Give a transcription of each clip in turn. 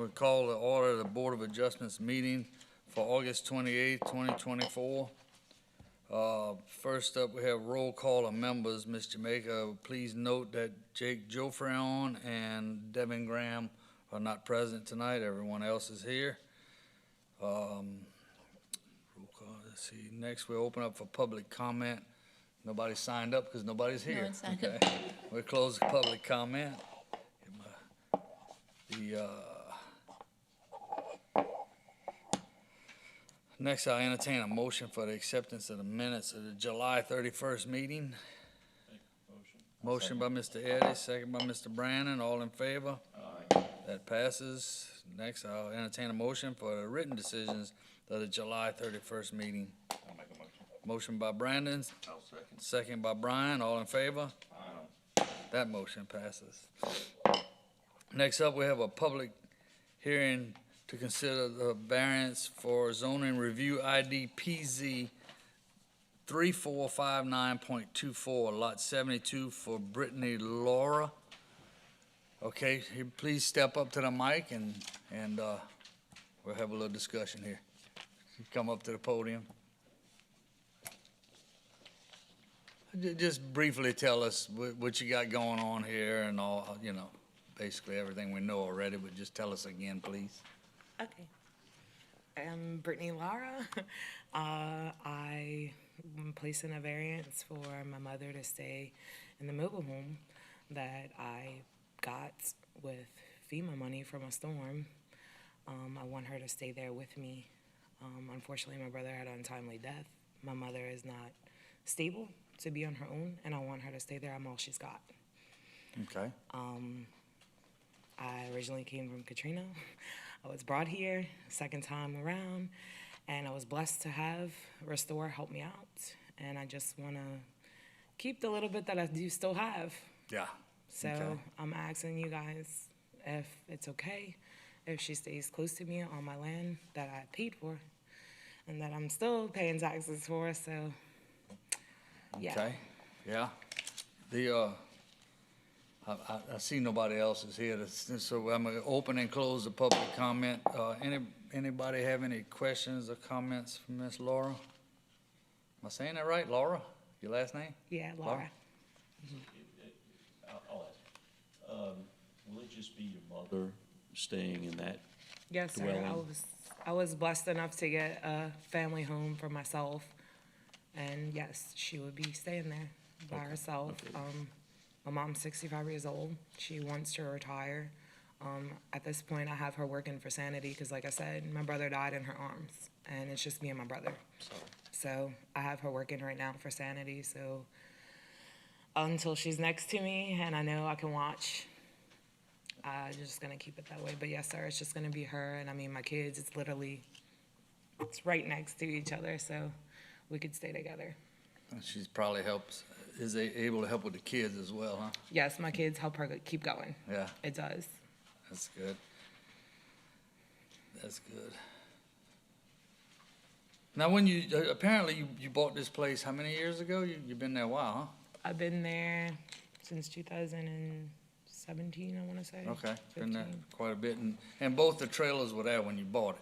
We'll call the order of the Board of Adjustments meeting for August 28th, 2024. First up, we have roll call of members. Ms. Jamaica, please note that Jake Jofreon and Devin Graham are not present tonight. Everyone else is here. Roll call, let's see. Next, we'll open up for public comment. Nobody signed up because nobody's here. No one signed Okay. We'll close the public comment. Next, I'll entertain a motion for the acceptance of the minutes of the July 31st meeting. Motion by Mr. Eddy, second by Mr. Brandon. All in favor? Aye. That passes. Next, I'll entertain a motion for the written decisions of the July 31st meeting. I'll make a motion. Motion by Brandon, I'll second. second by Brian. All in favor? Aye. That motion passes. Next up, we have a public hearing to consider the variance for zoning review ID PZ 3459.24, lot 72 for Brittany Laura. Okay, please step up to the mic and we'll have a little discussion here. Come up to the podium. Just briefly tell us what you got going on here and all, basically everything we know already, but just tell us again, please. Okay. I'm Brittany Lara. I am placing a variance for my mother to stay in the mobile home that I got with FEMA money from a storm. I want her to stay there with me. Unfortunately, my brother had an untimely death. My mother is not stable to be on her own, and I want her to stay there. I'm all she's got. Okay. I originally came from Katrina. I was brought here second time around, and I was blessed to have Restore help me out. And I just want to keep the little bit that I do still have. Yeah. So Okay. I'm asking you guys if it's okay if she stays close to me on my land that I paid for and that I'm still paying taxes for. So, yeah. Okay, yeah. I see nobody else is here, so I'm gonna open and close the public comment. Anybody have any questions or comments for Miss Laura? Am I saying that right, Laura? Your last name? Yeah, Laura. I'll ask. Will it just be your mother staying in that? Yes, sir. dwelling? I was blessed enough to get a family home for myself. And yes, she would be staying there by herself. My mom's 65 years old. She wants to retire. At this point, I have her working for Sanity because, like I said, my brother died in her arms, and it's just me and my brother. So I have her working right now for Sanity. So until she's next to me and I know I can watch, I'm just gonna keep it that way. But yes, sir, it's just gonna be her. And I mean, my kids, it's right next to each other, so we could stay together. She's probably is able to help with the kids as well, huh? Yes, my kids help her keep going. Yeah, It does. that's good. That's good. Now, when apparently you bought this place, how many years ago? You've been there a while, huh? I've been there since 2017, I want to say. Okay, been there 15. quite a bit, and both the trailers were there when you bought it.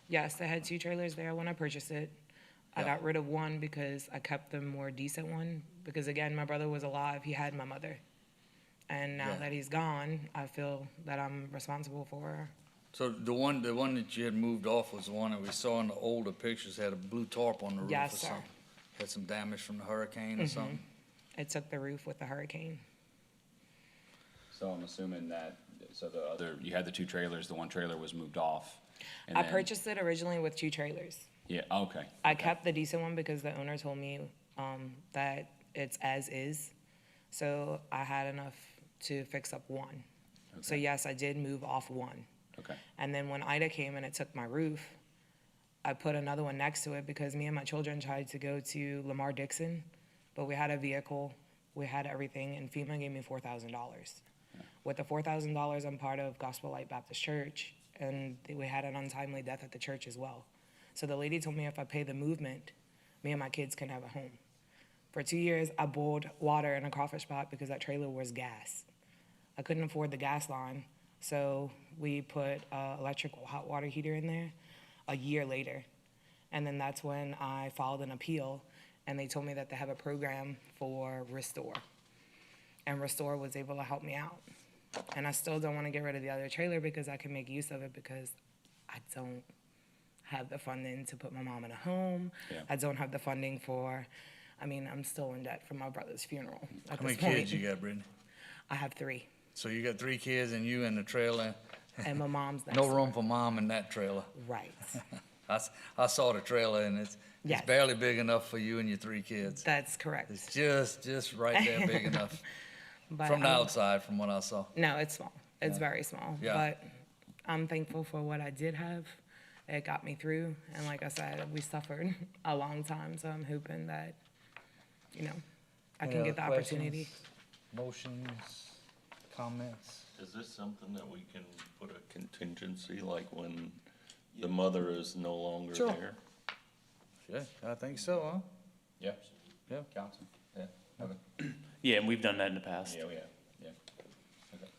Yes, I had 2 trailers there when I purchased it. I Yeah. got rid of one because I kept the more decent one. Because again, my brother was alive. He had my mother. And now Yeah. that he's gone, I feel that I'm responsible for her. So the one that you had moved off was the one that we saw in the older pictures, had a blue tarp on the roof or Yes, sir. something. Had some damage from the hurricane or something. It took the roof with the hurricane. So I'm assuming that, you had the 2 trailers, the one trailer was moved off. And I then- purchased it originally with 2 trailers. Yeah, okay. I kept the decent one because the owner told me that it's as is. So I had enough to fix up one. So Okay. yes, I did move off one. Okay, And then when Ida came and it took my roof, I put another one next to it because me and my children tried to go to Lamar Dixon, but we had a vehicle, we had everything, and FEMA gave me $4,000. With the $4,000, I'm part of Gospel Light Baptist Church, and we had an untimely death at the church as well. So the lady told me if I pay the movement, me and my kids can have a home. For 2 years, I boiled water in a crawfish pot because that trailer was gas. I couldn't afford the gas line. So we put electrical hot water heater in there a year later. And then that's when I filed an appeal, and they told me that they have a program for Restore. And Restore was able to help me out. And I still don't want to get rid of the other trailer because I can make use of it because I don't have the funding to put my mom in a home. Yeah. I don't have the funding for, I'm still in debt for my brother's funeral at How many this point. kids you got, Brittany? I have 3, So you got 3 kids and you in the trailer? and my mom's next. No room for mom in that trailer. Right. I saw the trailer and it's Yes. barely big enough for you and your 3 kids. That's correct. It's just right there big enough But from the I'm- outside, from what I saw. No, it's small. It's very small. Yeah. But I'm thankful for what I did have. It got me through. And like I said, we suffered a long time. So I'm hoping that, I Any can other get the opportunity. questions, Motions, comments? Is this something that we can put a contingency, like when the mother is no longer Sure. there? Yeah, I think so, huh? Yeah. Yeah. Council, yeah, okay. Yeah, and we've done that in the past. Yeah, we have, yeah. Okay.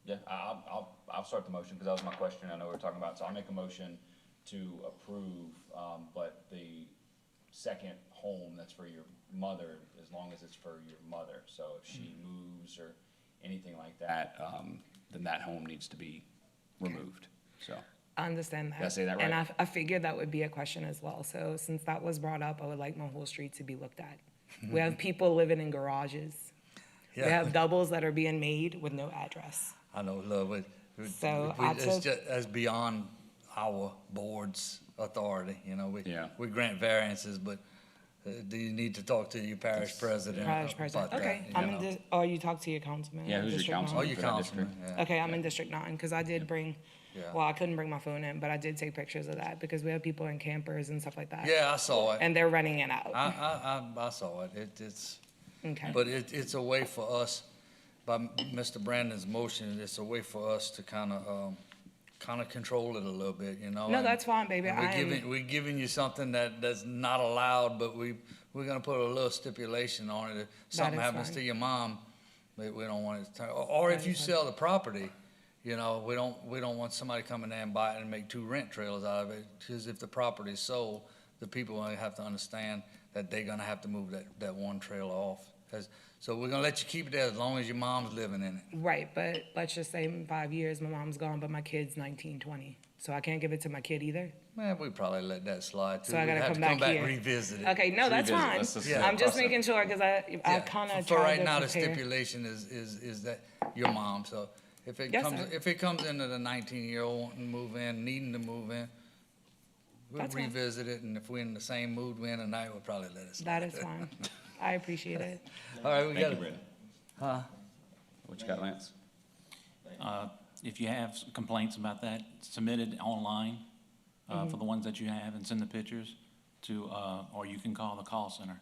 Yeah, I'll start the motion, because that was my question, I know we were talking about, so I'll make a motion to approve, but the second home that's for your mother, as long as it's for your mother, so if she moves or anything like that, then that home needs to be removed, so. I understand that. Did I say that And right? I figured that would be a question as well. So since that was brought up, I would like my whole street to be looked at. We have people living in garages. We Yeah. have doubles that are being made with no address. I know, love it. So I It's took- just, that's beyond our board's authority, Yeah. We grant variances, but do you need to talk to your parish president Parish president. about that? Okay, you know? or you talk to your councilman. Yeah, or who's your District councilman? Oh, 9. you For that councilman, district? yeah. Okay, I'm in District 9, because I did bring, Yeah. well, I couldn't bring my phone in, but I did take pictures of that, because we have people in campers and stuff like that. Yeah, I saw it. And they're renting it out. I saw it. It's, Okay, but it's a way for us, by Mr. Brandon's motion, it's a way for us to kind of control it a little bit, no, and- that's fine, baby. and I am, we're giving you something that's not allowed, but we're gonna put a little stipulation on it. If something is happens fine. to your mom, we don't want it to turn, or if That you is fine. sell the property, we don't want somebody coming there and buy it and make 2 rent trailers out of it. Because if the property is sold, the people will have to understand that they're gonna have to move that one trailer off. So we're gonna let you keep it there as long as your mom's living in it. right, but let's just say in 5 years, my mom's gone, but my kid's 19, 20. So I can't give it to my kid either? Man, we probably let that slide too. So I We'd gotta have come to back here. revisit it. Okay, no, that's revisit. fine. Let's just Yeah. I'm just cross that. making sure, because I Yeah, kind of for tried right to now, the prepare. stipulation is that your mom, so if it Yes, comes, sir. if it comes into the 19-year-old wanting to move in, needing to move in, we'll That's fine. revisit it, and if we're in the same mood we're in tonight, we'll probably let it slide. That is fine. I appreciate it. All right, we Thank got you, it. Brandon. What you got, Lance? If you have some complaints about that, submit it online for the ones that you have and send the pictures to, or you can call the call center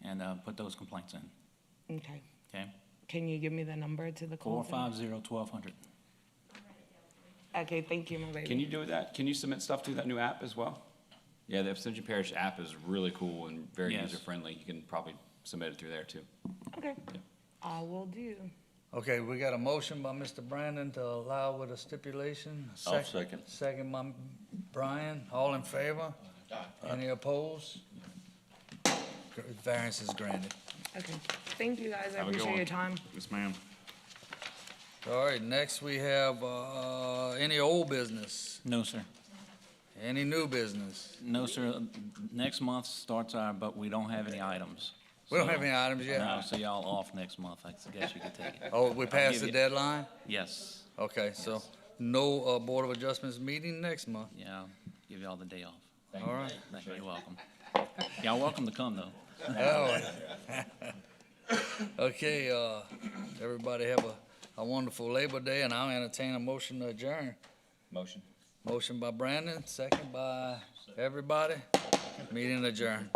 and put those complaints in, Okay. okay? Can you give me the number to the call? center? 450-1200. Okay, thank you, my baby. Can you do that? Can you submit stuff to that new app as well? Yeah, the Absentia Parish app is really cool and very Yes. user-friendly. You can probably submit it through there too. Okay, I will do. Okay, we got a motion by Mr. Brandon to allow with a stipulation. I'll second. Second by Brian, all in favor? Any opposed? Variance is granted. Okay, thank you, guys. I Have a good appreciate one. your time. Yes, ma'am. All right, next we have, any old business, No, sir. any new business? No, sir. Next month starts but we don't have any items. We don't So- have any items yet? No, so y'all off next month, I guess you could take it. Oh, we passed give the you- deadline? Yes, Okay, so no, Board of Adjustments meeting next month. yeah, I'll give y'all the day off. All right. Thank you, you're welcome. Y'all welcome to come, though. Okay, everybody have a wonderful Labor Day, and I'll entertain a motion to adjourn. Motion. Motion by Brandon, second by everybody. Meeting adjourned.